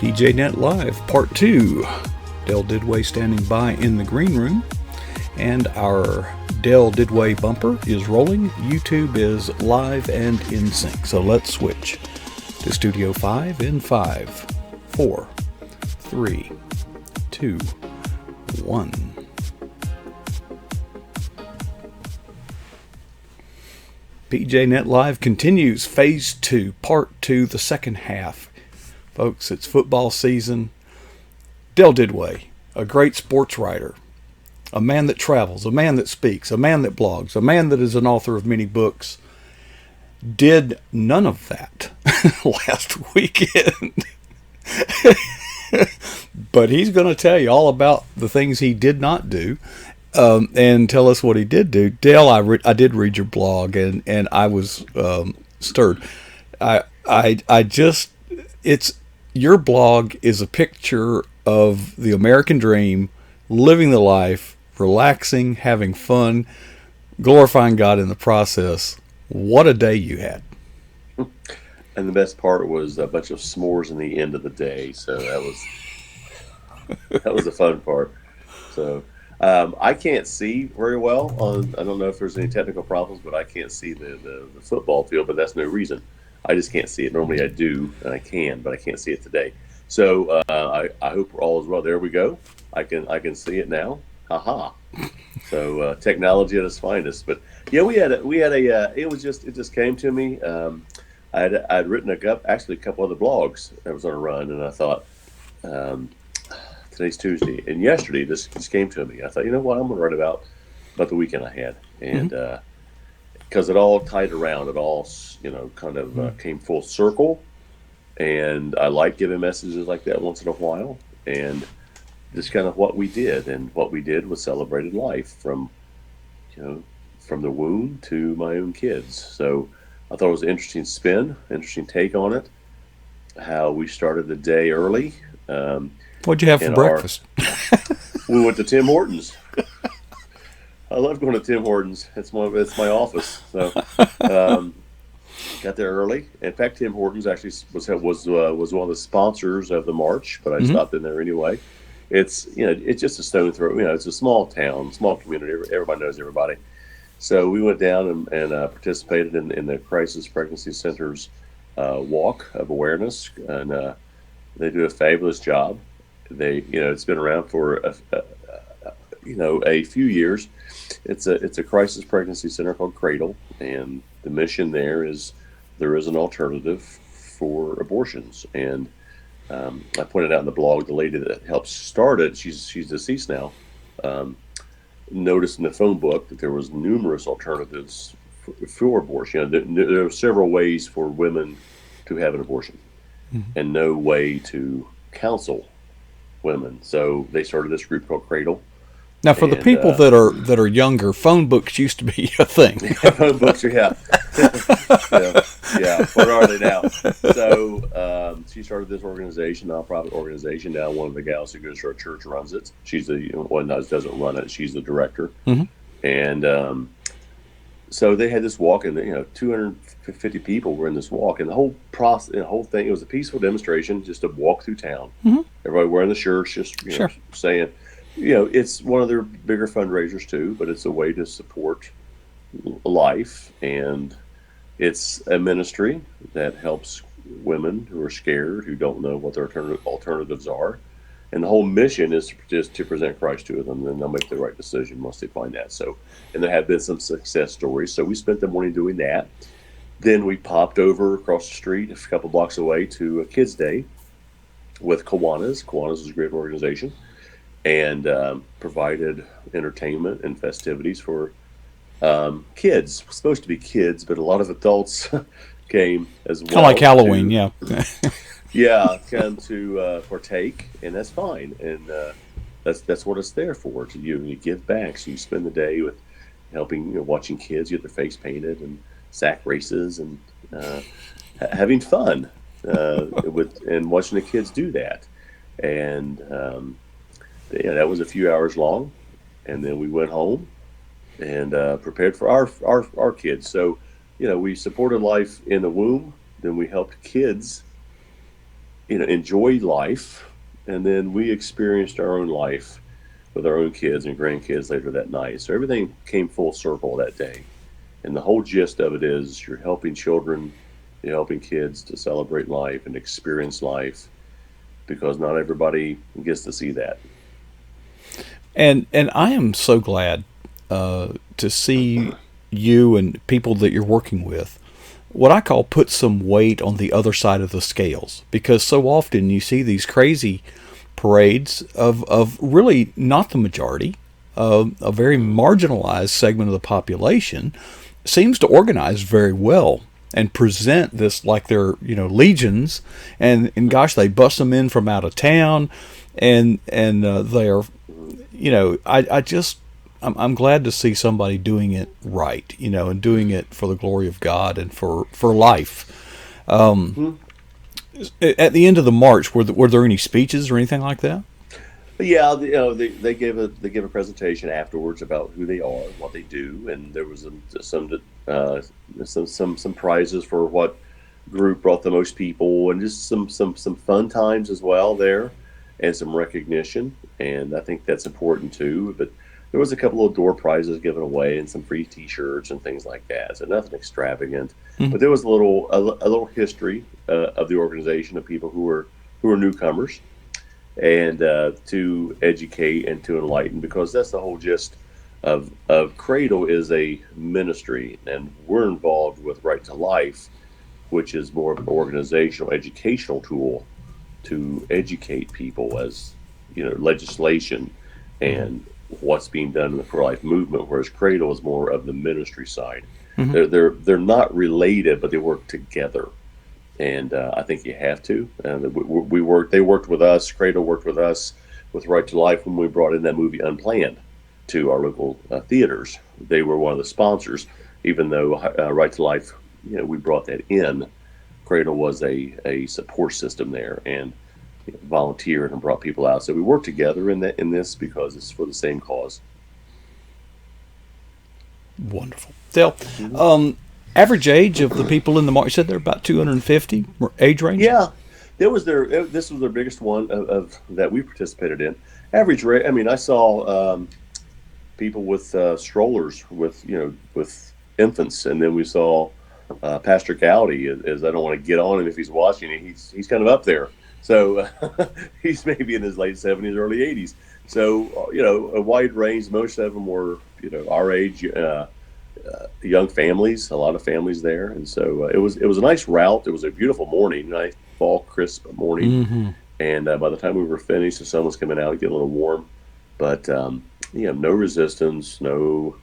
PJNet Live, Part 2. Dell Didway standing by in the green room. And our Dell Didway bumper is rolling. YouTube is live and in sync. So let's switch to Studio 5 in 5, 4, 3, 2, 1. PJNet Live continues, Phase 2, Part 2, the second half. Folks, it's football season. Dell Didway, a great sports writer, a man that travels, a man that speaks, a man that blogs, a man that is an author of many books, did none of that last weekend. But he's going to tell you all about the things he did not do. And tell us what he did do. Dale, I did read your blog, and I was stirred. Your blog is a picture of the American dream, living the life, relaxing, having fun, glorifying God in the process. What a day you had. And the best part was a bunch of s'mores in the end of the day. So that was the fun part. So I can't see very well. I don't know if there's any technical problems, but I can't see the football field, but that's no reason. I just can't see it. Normally I do, and I can, but I can't see it today. So I hope all is well. There we go. I can see it now. Ha. So technology at its finest. But yeah, we had a. It just came to me. I'd written a couple other blogs that was on a run, and I thought today's Tuesday, and yesterday this just came to me. I thought, you know what, I'm going to write about the weekend I had, and because it all tied around, it all kind of came full circle, and I like giving messages like that once in a while, and just kind of what we did, and what we did was celebrated life from the womb to my own kids. So I thought it was an interesting take on it. How we started the day early. What'd you have for breakfast? We went to Tim Hortons. I love going to Tim Hortons. It's my office. So got there early. In fact, Tim Hortons actually was one of the sponsors of the march, but I stopped in there anyway. It's just a stone throw. It's a small town, small community. Everybody knows everybody. So we went down and participated in the Crisis Pregnancy Center's walk of awareness, and they do a fabulous job. It's been around for a few years. It's a crisis pregnancy center called Cradle, and the mission there is an alternative for abortions. And I pointed out in the blog, the lady that helped start it, she's deceased now, noticed in the phone book that there was numerous alternatives for abortion. There are several ways for women to have an abortion, and no way to counsel women. So they started this group called Cradle. Now, for the people that are younger, phone books used to be a thing. Phone books, yeah. Yeah. What are they now? So she started this organization, nonprofit organization. Now one of the gals who goes to our church runs it. She's the one that doesn't run it. She's the director. And so they had this walk, and 250 people were in this walk, and the whole process, the whole thing, it was a peaceful demonstration, just a walk through town. Everybody wearing the shirts, just saying, it's one of their bigger fundraisers too, but it's a way to support life, and it's a ministry that helps women who are scared, who don't know what their alternatives are. And the whole mission is just to present Christ to them, and they'll make the right decision once they find that. So, and there have been some success stories. So we spent the morning doing that. Then we popped over across the street, a couple blocks away, to a Kids Day with Kiwanis. Kiwanis is a great organization, and provided entertainment and festivities for kids. Supposed to be kids, but a lot of adults came as well. Kind of like Halloween, yeah. Yeah, come to partake, and that's fine, and that's what it's there for. You give back, so you spend the day with helping, watching kids get their face painted, and sack races, and having fun and watching the kids do that. And that was a few hours long, and then we went home and prepared for our kids. So we supported life in the womb, then we helped kids enjoy life, and then we experienced our own life with our own kids and grandkids later that night. So everything came full circle that day. And the whole gist of it is you're helping children, you're helping kids to celebrate life and experience life, because not everybody gets to see that. And I am so glad to see you and people that you're working with, what I call put some weight on the other side of the scales, because so often you see these crazy parades of really not the majority, a very marginalized segment of the population seems to organize very well and present this like they're legions, and gosh, they bust them in from out of town, and they are, I'm glad to see somebody doing it right, and doing it for the glory of God and for life. At the end of the march, were there any speeches or anything like that? Yeah, they gave a presentation afterwards about who they are, what they do, and there was some prizes for what group brought the most people, and just some fun times as well there, and some recognition, and I think that's important too. But there was a couple of door prizes given away and some free T-shirts and things like that, so nothing extravagant. But there was a little history of the organization, of people who were newcomers, and to educate and to enlighten, because that's the whole gist of Cradle is a ministry, and we're involved with Right to Life, which is more of an organizational, educational tool to educate people as legislation and what's being done in the pro-life movement, whereas Cradle is more of the ministry side. They're not related, but they work together. And I think you have to. And they worked with us. Cradle worked with us with Right to Life when we brought in that movie Unplanned to our local theaters. They were one of the sponsors, even though Right to Life, we brought that in. Cradle was a support system there, and volunteered and brought people out. So we worked together in this because it's for the same cause. Wonderful. Dale, average age of the people in the march, you said they're about 250 age range? Yeah, this was their biggest one of that we participated in. Average rate, I mean, I saw people with strollers with infants, and then we saw Pastor Gowdy, as I don't want to get on him if he's watching, he's kind of up there. So he's maybe in his late 70s, early 80s. So, a wide range. Most of them were, our age, young families, a lot of families there. And so it was a nice route. It was a beautiful morning, nice fall, crisp morning. And by the time we were finished, the sun was coming out, getting a little warm. But, no resistance, no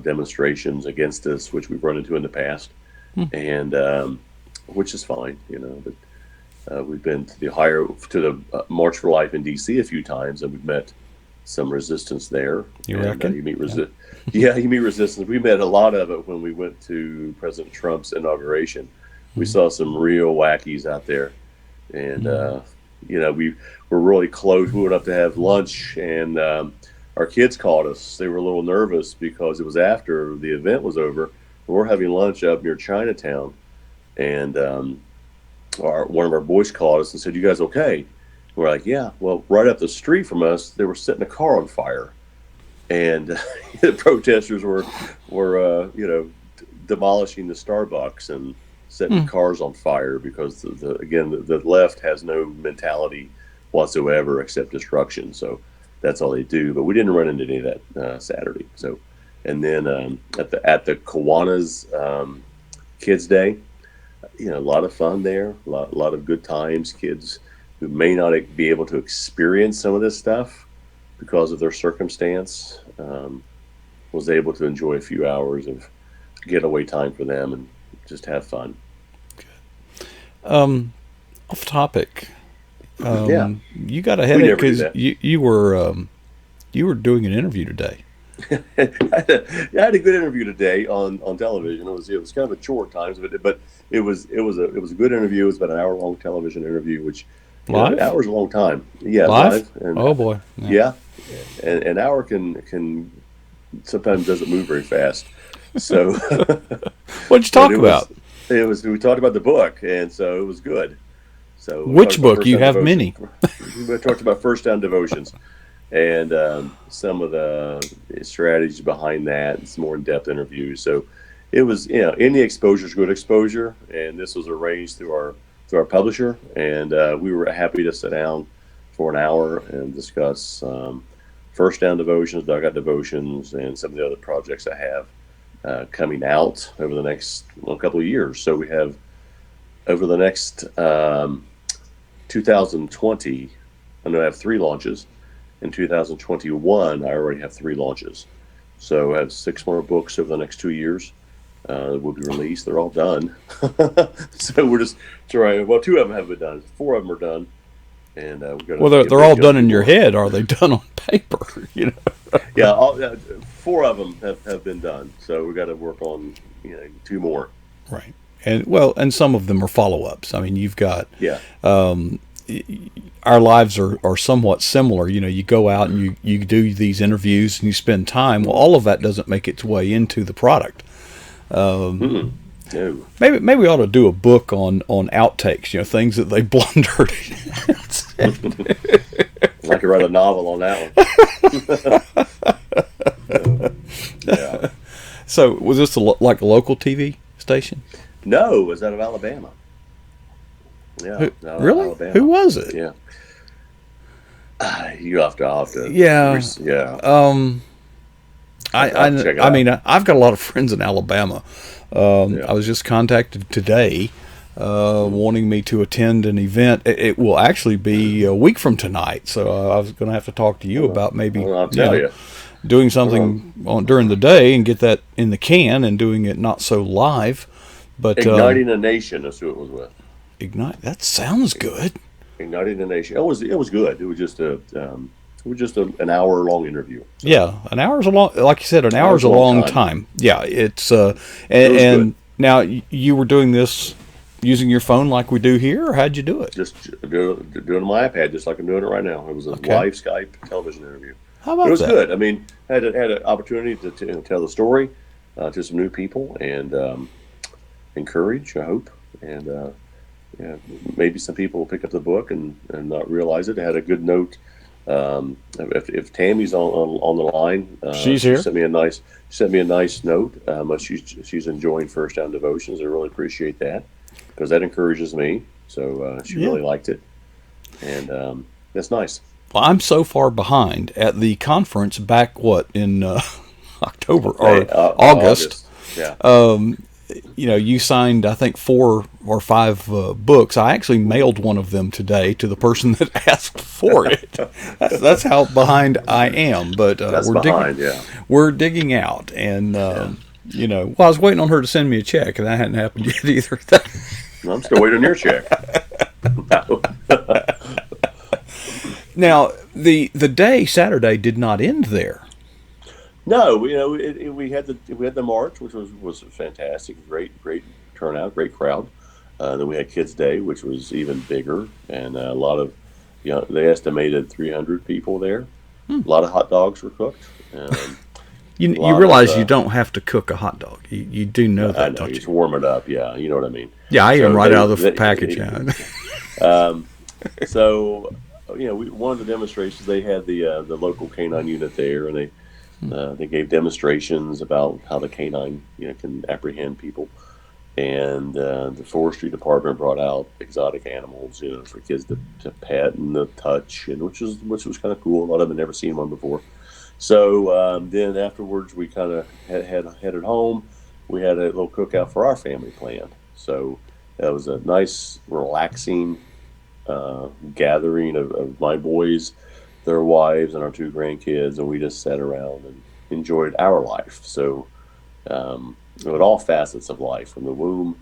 demonstrations against us, which we've run into in the past. And which is fine, but we've been to the March for Life in D.C. a few times, and we've met some resistance there. You reckon? You meet resistance. We met a lot of it when we went to President Trump's inauguration. We saw some real wackies out there, and we were really close. We went up to have lunch, and our kids called us. They were a little nervous because it was after the event was over. We're having lunch up near Chinatown, and one of our boys called us and said, "You guys okay?" We're like, "Yeah." Well, right up the street from us, they were setting a car on fire, and the protesters were demolishing the Starbucks and setting cars on fire, because the left has no mentality whatsoever except destruction. So that's all they do. But we didn't run into any of that Saturday. So, and then at the Kiwanis Kids Day, a lot of fun there, a lot of good times. Kids who may not be able to experience some of this stuff because of their circumstance was able to enjoy a few hours of getaway time for them and just have fun. Good. Off topic. You got a headache because you were doing an interview today. I had a good interview today on television. It was kind of a chore at times, but it was a good interview. It was about an hour-long television interview, which live? An hour's a long time. Yeah, live. And, oh boy. Yeah. And an hour can sometimes doesn't move very fast. So what'd you talk about? We talked about the book, and so it was good. So which book? You have many. We talked about first down devotions and some of the strategies behind that, and some more in-depth interviews. So it was, any exposure is good exposure, and this was arranged through our publisher, and we were happy to sit down for an hour and discuss first down devotions, dugout devotions, and some of the other projects I have coming out over the next couple of years. So we have over the next 2020, I know I have 3 launches. In 2021, I already have 3 launches. So I have 6 more books over the next 2 years that will be released. They're all done. So we're just trying. Well, 2 of them have been done. 4 of them are done. And they're all done in your head. Are they done on paper? Yeah, 4 of them have been done. So we've got to work on 2 more. Right. And some of them are follow-ups. I mean, you've got our lives are somewhat similar. You go out and you do these interviews and you spend time. Well, all of that doesn't make its way into the product. No. Maybe we ought to do a book on outtakes. Things that they blundered. I could write a novel on that one. Yeah. So was this like a local TV station? No, it was out of Alabama. Yeah. Really? Alabama. Who was it? Yeah. You have to. Yeah. Yeah. I mean, I've got a lot of friends in Alabama. I was just contacted today, wanting me to attend an event. It will actually be a week from tonight, so I was going to have to talk to you about maybe doing something during the day and get that in the can and doing it not so live. But Igniting a Nation is who it was with. Ignite. That sounds good. Igniting a Nation. It was good. It was just an hour long interview. So. Yeah, an hour's a long. Like you said, an hour's a long time. Yeah, it's and now you were doing this using your phone like we do here, or how'd you do it? Just doing it on my iPad, just like I'm doing it right now. It was a live Skype television interview. How about that? It was good. I mean, I had an opportunity to tell the story to some new people and encourage, I hope, and maybe some people will pick up the book and not realize it. It had a good note. If Tammy's on the line, she's here. She sent me a nice note. How much she's enjoying First Down Devotions. I really appreciate that because that encourages me. So she really liked it, and that's nice. Well, I'm so far behind at the conference back in October or August. Yeah. You signed, I think, 4 or 5 books. I actually mailed one of them today to the person that asked for it. That's how behind I am. But we're digging out. And, I was waiting on her to send me a check, and that hadn't happened yet either. I'm still waiting on your check. Now, the day, Saturday, did not end there. No, we had the march, which was fantastic, great turnout, great crowd. Then we had Kids Day, which was even bigger, and a lot of, they estimated 300 people there. A lot of hot dogs were cooked. You realize you don't have to cook a hot dog. You do know that, I know, don't you? Just warm it up, yeah. You know what I mean. Yeah, I am right out of the package. So, one of the demonstrations, they had the local canine unit there, and they gave demonstrations about how the canine, can apprehend people, and the forestry department brought out exotic animals, for kids to pet and to touch, and which was kind of cool. A lot of them had never seen one before. So then afterwards, we kind of headed home. We had a little cookout for our family planned. So that was a nice, relaxing gathering of my boys, their wives, and our 2 grandkids, and we just sat around and enjoyed our life. So with all facets of life, from the womb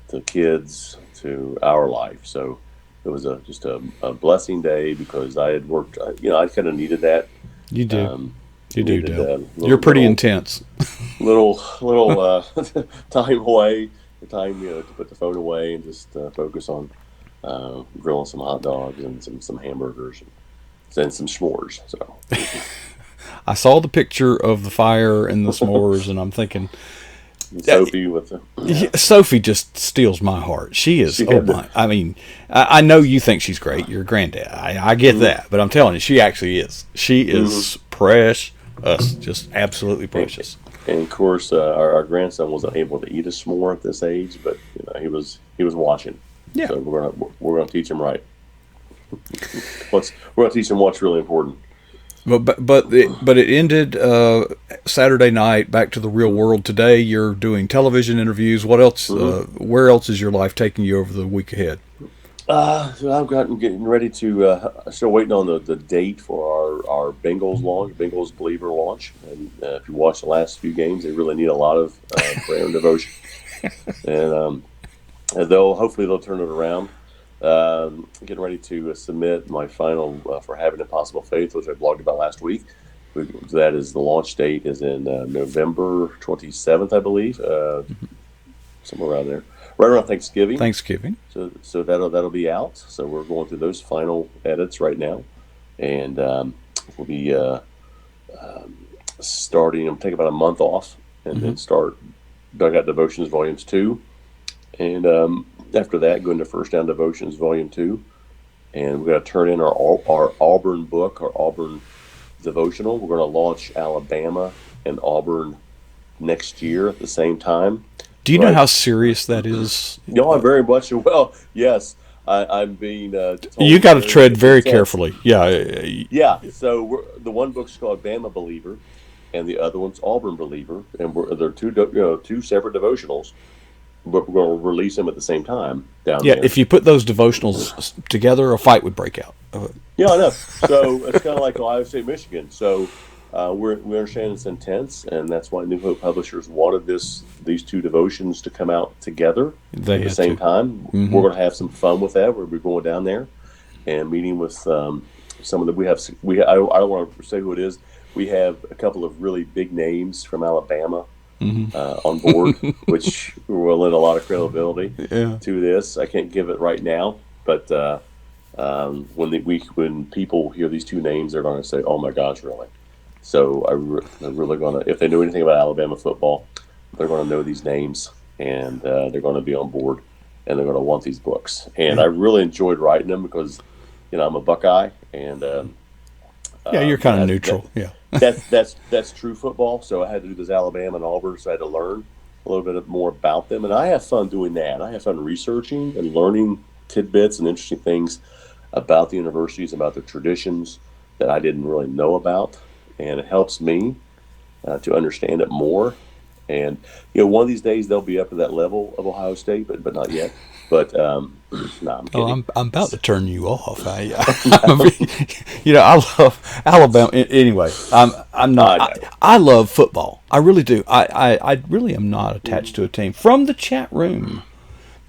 to kids to our life. So it was just a blessing day because I had worked, I kind of needed that. You do. You do, Dale. You're pretty intense. Little time away, time to put the phone away and just focus on grilling some hot dogs and some hamburgers and some s'mores. So I saw the picture of the fire and the s'mores, and I'm thinking, Sophie with the, yeah. Sophie just steals my heart. She is. I mean, I know you think she's great. You're a granddad. I get that, but I'm telling you, she actually is. She is precious. Just absolutely precious. And of course, our grandson wasn't able to eat a s'more at this age, but he was watching. Yeah. So we're gonna teach him right. We're gonna teach him what's really important. But it ended Saturday night. Back to the real world today. You're doing television interviews. What else? Where else is your life taking you over the week ahead? So I've getting ready to. Still waiting on the date for our Bengals launch, Bengals Believer launch. And if you watch the last few games, they really need a lot of prayer and devotion. And hopefully they'll turn it around. Getting ready to submit my final for Having Impossible Faith, which I blogged about last week. That is the launch date is in November 27th, I believe, somewhere around there, right around Thanksgiving. So that'll be out. So we're going through those final edits right now, and we'll be starting. I'm taking about a month off, and then start Dugout Devotions Volumes 2, and after that, go into First Down Devotions Volume 2, and we're going to turn in our Auburn book, our Auburn devotional. We're going to launch Alabama and Auburn next year at the same time. Do you know how serious that is? No, I'm very much. Well, yes, I'm being told. You got to tread very carefully. Yeah. Yeah. So the one book's called Bama Believer, and the other one's Auburn Believer, and they're two separate devotionals. But we're going to release them at the same time down there. Yeah, if you put those devotionals together, a fight would break out. Yeah, I know. So it's kind of like Ohio State, Michigan. So we understand it's intense, and that's why New Hope Publishers wanted these two devotions to come out together at the same time. Mm-hmm. We're going to have some fun with that. We'll be going down there and meeting with some of the. I don't want to say who it is. We have a couple of really big names from Alabama. On board, which will lend a lot of credibility to this. I can't give it right now, but when people hear these two names, they're going to say, "Oh my gosh, really?" So they're really going to, if they know anything about Alabama football, they're going to know these names, and they're going to be on board, and they're going to want these books. And I really enjoyed writing them because, I'm a Buckeye, and you're kind of neutral. That's true football. So I had to do this Alabama and Auburn, so I had to learn a little bit more about them, and I have fun doing that. I have fun researching and learning tidbits and interesting things about the universities, about their traditions that I didn't really know about, and it helps me to understand it more. And one of these days they'll be up to that level of Ohio State, but not yet. But no, I'm kidding. I'm about to turn you off. I love Alabama. Anyway, I'm not. I love football. I really do. I really am not attached to a team. From the chat room,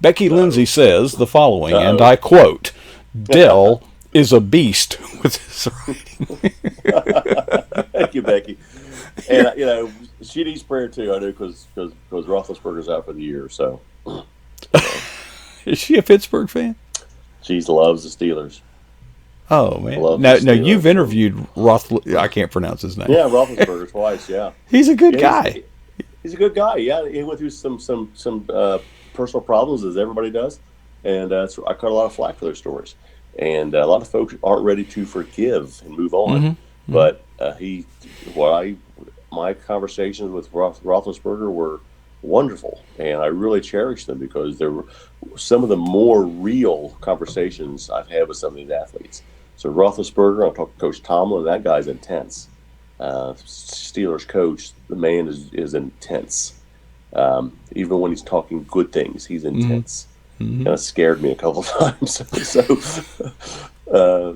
Becky Lindsey says the following, and I quote: "Dell is a beast with his writing." Thank you, Becky. And she needs prayer too. I know because Roethlisberger's out for the year. So, is she a Pittsburgh fan? She loves the Steelers. Oh man! Now you've interviewed I can't pronounce his name. Yeah, Roethlisberger twice. Yeah, he's a good guy. He's a good guy. Yeah, he went through some personal problems as everybody does, and I caught a lot of flack for those stories. And a lot of folks aren't ready to forgive and move on. But my conversations with Roethlisberger were wonderful, and I really cherished them because they were some of the more real conversations I've had with some of these athletes. So Roethlisberger, I'll talk to Coach Tomlin. That guy's intense. Steelers coach, the man is intense. Even when he's talking good things, he's intense. Kind of scared me a couple times. So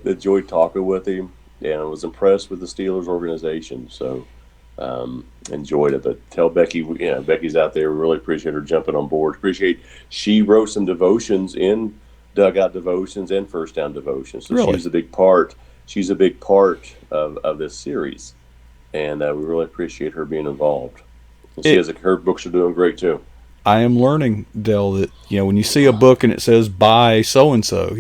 enjoyed talking with him, and I was impressed with the Steelers organization. So enjoyed it. But tell Becky, Becky's out there. We really appreciate her jumping on board. She wrote some devotions in Dugout Devotions and First Down Devotions. So really? She's a big part. She's a big part of this series, and we really appreciate her being involved. And her books are doing great too. I am learning, Dell, that when you see a book and it says by so and so,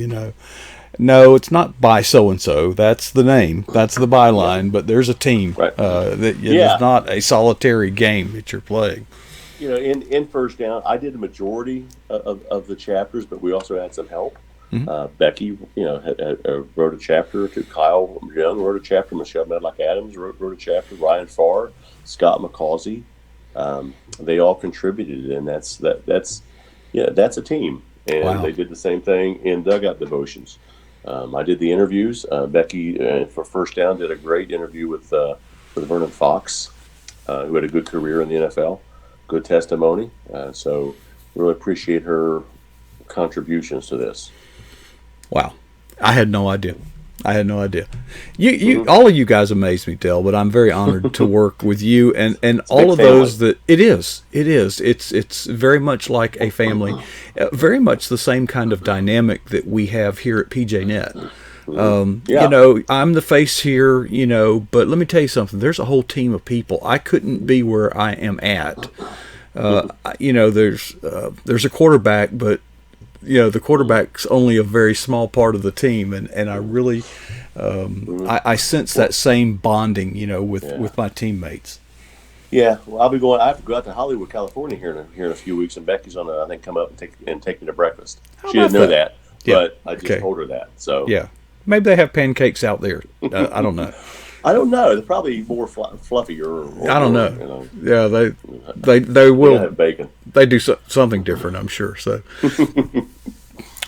no, it's not by so and so. That's the name. That's the byline. But there's a team. Right. It's not a solitary game that you're playing. in First Down, I did a majority of the chapters, but we also had some help. Mm-hmm. Becky, wrote a chapter. To Kyle Young wrote a chapter. Michelle Medlock Adams wrote a chapter. Ryan Farr, Scott McCausey, they all contributed, and that's a team. And Wow. they did the same thing in Dugout Devotions. I did the interviews. Becky for First Down did a great interview with Vernon Fox, who had a good career in the NFL, good testimony. So really appreciate her contributions to this. Wow. I had no idea. You all of you guys amaze me, Dale, but I'm very honored to work with you and all of those that it is. It's very much like a family, very much the same kind of dynamic that we have here at PJNet. I'm the face here, but let me tell you something. There's a whole team of people. I couldn't be where I am at. There's a quarterback, but the quarterback's only a very small part of the team, and I really I sense that same bonding, with my teammates. Yeah, well, I'll be going. I have to go out to Hollywood, California here in a few weeks, and Becky's on I think come up and take me to breakfast. She didn't know that, but I just told her that. So yeah, maybe they have pancakes out there. I don't know. I don't know. They're probably more fluffier. I don't know. Yeah, they will have bacon. They do something different, I'm sure. So,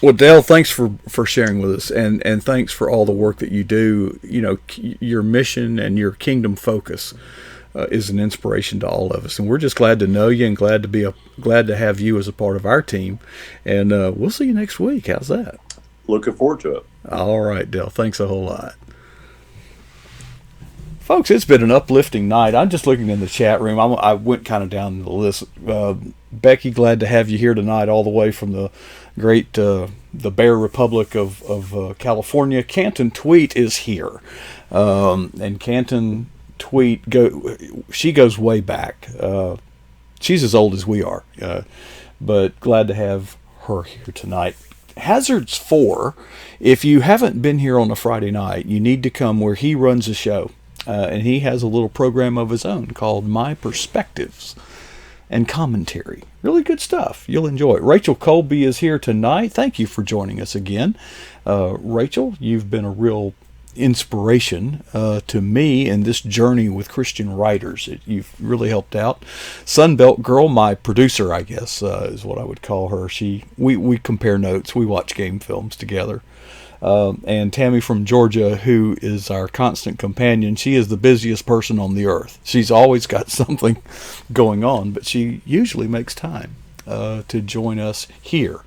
well, Dale, thanks for sharing with us, and thanks for all the work that you do. Your mission and your kingdom focus is an inspiration to all of us, and we're just glad to know you and glad to have you as a part of our team. And we'll see you next week. How's that? Looking forward to it. All right, Dale. Thanks a whole lot. Folks, it's been an uplifting night. I'm just looking in the chat room. I went kind of down the list. Becky, glad to have you here tonight, all the way from the great the Bear Republic of California. Canton Tweet is here, and Canton Tweet she goes way back. She's as old as we are, but glad to have her here tonight. Hazards 4. If you haven't been here on a Friday night, you need to come where he runs a show. And he has a little program of his own called My Perspectives and Commentary. Really good stuff. You'll enjoy it. Rachel Colby is here tonight. Thank you for joining us again. Rachel, you've been a real inspiration to me in this journey with Christian writers. You've really helped out. Sunbelt Girl, my producer, I guess, is what I would call her. We compare notes. We watch game films together. And Tammy from Georgia, who is our constant companion. She is the busiest person on the earth. She's always got something going on, but she usually makes time to join us here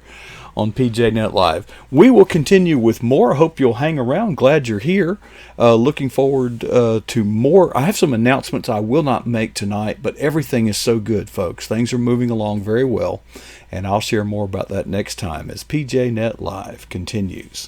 on PJNet Live. We will continue with more. I hope you'll hang around. Glad you're here. Looking forward to more. I have some announcements I will not make tonight, but everything is so good, folks. Things are moving along very well, and I'll share more about that next time as PJNet Live continues.